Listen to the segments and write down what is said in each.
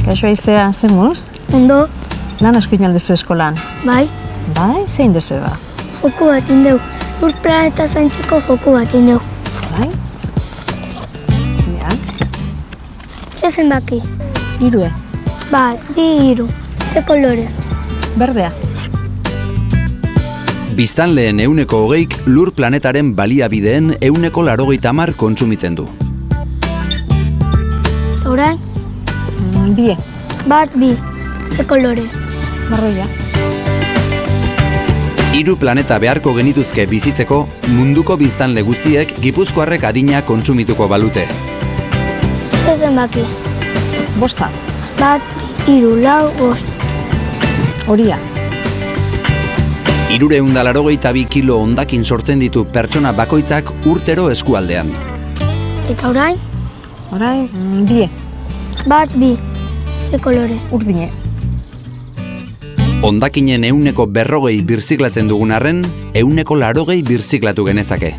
Kaixo aizea, zer muz? Ondo, Lan asko inaldezu eskolan. bai, Bai, zein dezu eba? joku bat indeu. Lur planeta zaintzeko joku bat indeu. Bai? Ja, Ze zenbaki? 3. Bat, 2, 3. Ze kolore? Berdea. Biztanleen 20%ik lur planetaren baliabideen 80% kontsumitzen du. Eta orain? 2. Bat, 2. Ze kolore? Marroia. 3 planeta beharko genituzke bizitzeko, munduko biztanle guztiek gipuzkoarrek adina kontsumituko balute. Ze zenbaki? 5. Bat, 3, 4, 5. Horia. 382 kilo hondakin sortzen ditu pertsona bakoitzak urtero eskualdean. Eta orain? Orain, 2. Bat, 2. Ze kolore? Urdine. Hondakinen 140 birziklatzen dugun arren, 180 birziklatu genezake.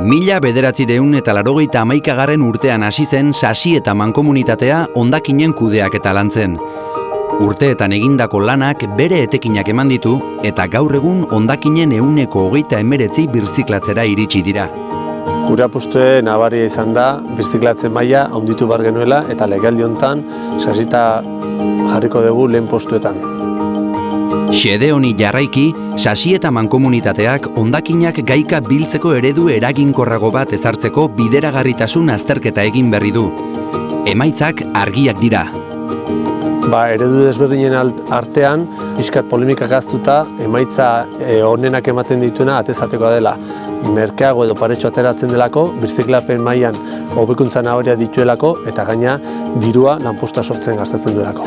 Mila 1981 urtean hasi zen Sasi eta mankomunitatea hondakinen kudeak eta lantzen. Urteetan egindako lanak bere etekinak eman ditu eta gaur egun hondakinen 129 birziklatzera iritsi dira. Gure apustue nabaria izan da, birziklatzen maila handitu behar genuela eta legealdi honetan Sasita jarriko dugu lehen postuetan. Xede honi jarraiki, Sasi eta mankomunitateak hondakinak gaika biltzeko eredu eraginkorrago bat ezartzeko bideragarritasun azterketa egin berri du. Emaitzak argiak dira. Eredu desberdinen artean, pixkat polemikak haztuta, emaitza onenak ematen dituena atezatekoa dela. Merkeago edo paretxo ateratzen delako, birziklapen mailan hobekuntza nabaria dituelako eta gaina dirua lanposta sortzen gastatzen duelako.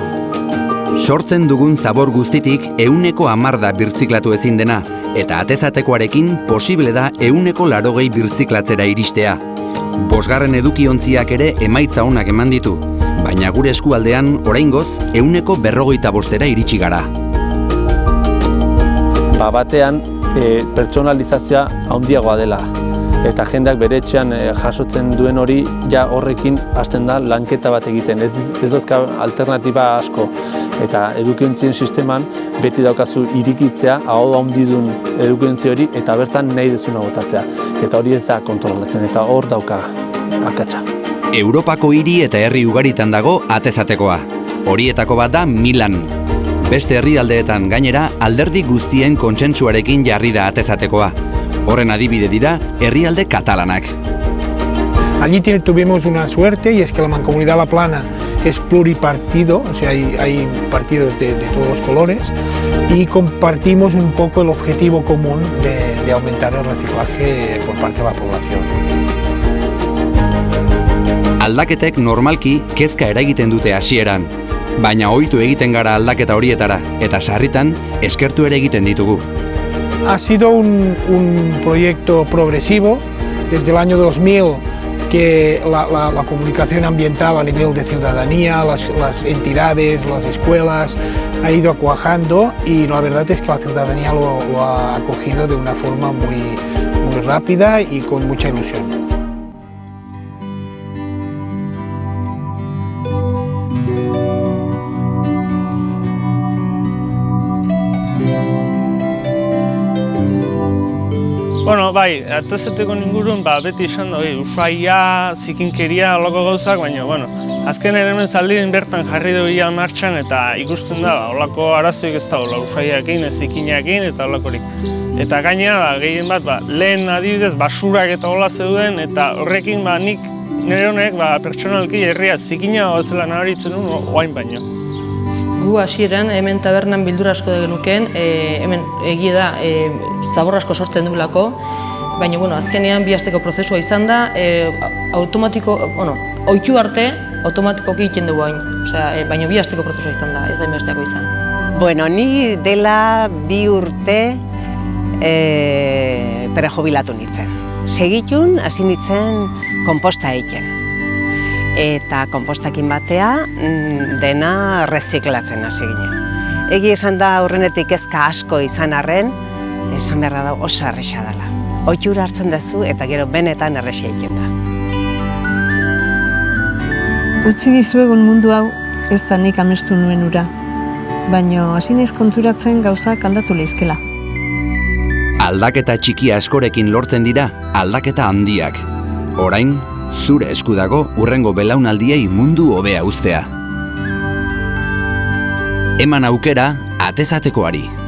Sortzen dugun zabor guztitik 110 da birziklatu ezin dena, eta atezatekoarekin posible da 180 birziklatzera iristea. 5. edukiontziak ere emaitza onak eman ditu, baina gure eskualdean oraingoz 145 iritsi gara. Batean, pertsonalizazioa handiagoa dela. Eta jendeak bere etxean jasotzen duen hori ja horrekin hasten da lanketa bat egiten. Ez dozka alternatiba asko. Eta edukiontzien sisteman beti daukazu irikitzea, hau handidun edukiontzi hori eta bertan nahi dezuna botatzea. Eta hori ez da kontrolatzen eta hor dauka akatsa. Europako hiri eta herri ugaritan dago atezatekoa. Horietako bat da Milan. Beste herrialdeetan gainera alderdi guztien kontsentsuarekin jarri da atezatekoa. Horren adibide dira herrialde katalanak. Allí tuvimos una suerte y es que la Mancomunidad La Plana es pluripartido, o sea, hay partidos de todos los colores y compartimos un poco el objetivo común de aumentar el reciclaje por parte de la población. Aldaketek normalki kezka eragiten dute hasieran, baina ohitu egiten gara aldaketa horietara eta sarritan eskertu ere egiten ditugu. Ha sido un proyecto progresivo desde el año 2000 que la comunicación ambiental a nivel de ciudadanía, las entidades, las escuelas ha ido cuajando y la verdad es que la ciudadanía lo ha acogido de una forma muy rápida y con mucha ilusión. Bueno, bai, atezeteko ingurun beti esan da, usaia, zikinkeria, holako gauzak, baina, azken ere hemen zaldien bertan jarri dugu martxan eta ikusten da, holako arazoik ez da, usaiakin, zikinakin eta holakorik. Eta gainera, gehien bat, lehen adibidez, basurak eta hola zeuden, eta horrekin nik nire honek pertsonalki herria zikina zela nabaritzen nuen, oain baino. Gu hasieran hemen tabernan bildura asko da genukeen, hemen egia da zabor asko sortzen dugulako, baina azkenean 2 asteko prozesua izan da, ohitu arte automatikoki egiten dugu hain, baina 2 asteko prozesua izan da, ez da inbesteako izan. Ni dela 2 urte prejubilatu nintzen. Segitun hasi nintzen konposta egiten. Eta konpostakin batea dena reziklatzen hasi ginen. Egi esan da aurrenetik kezka asko izan arren, esan behar da oso erresa dela. ohitura hartzen duzu eta gero benetan errexia egiten da. Utzi dizuegun mundu hau ez da nik amestu nuen ura, baina hasi naiz konturatzen gauzak aldatu leizkela. Aldaketa txiki askorekin lortzen dira aldaketa handiak. Orain, zure esku dago hurrengo belaunaldiei mundu hobea uztea. Eman aukera atezatekoari.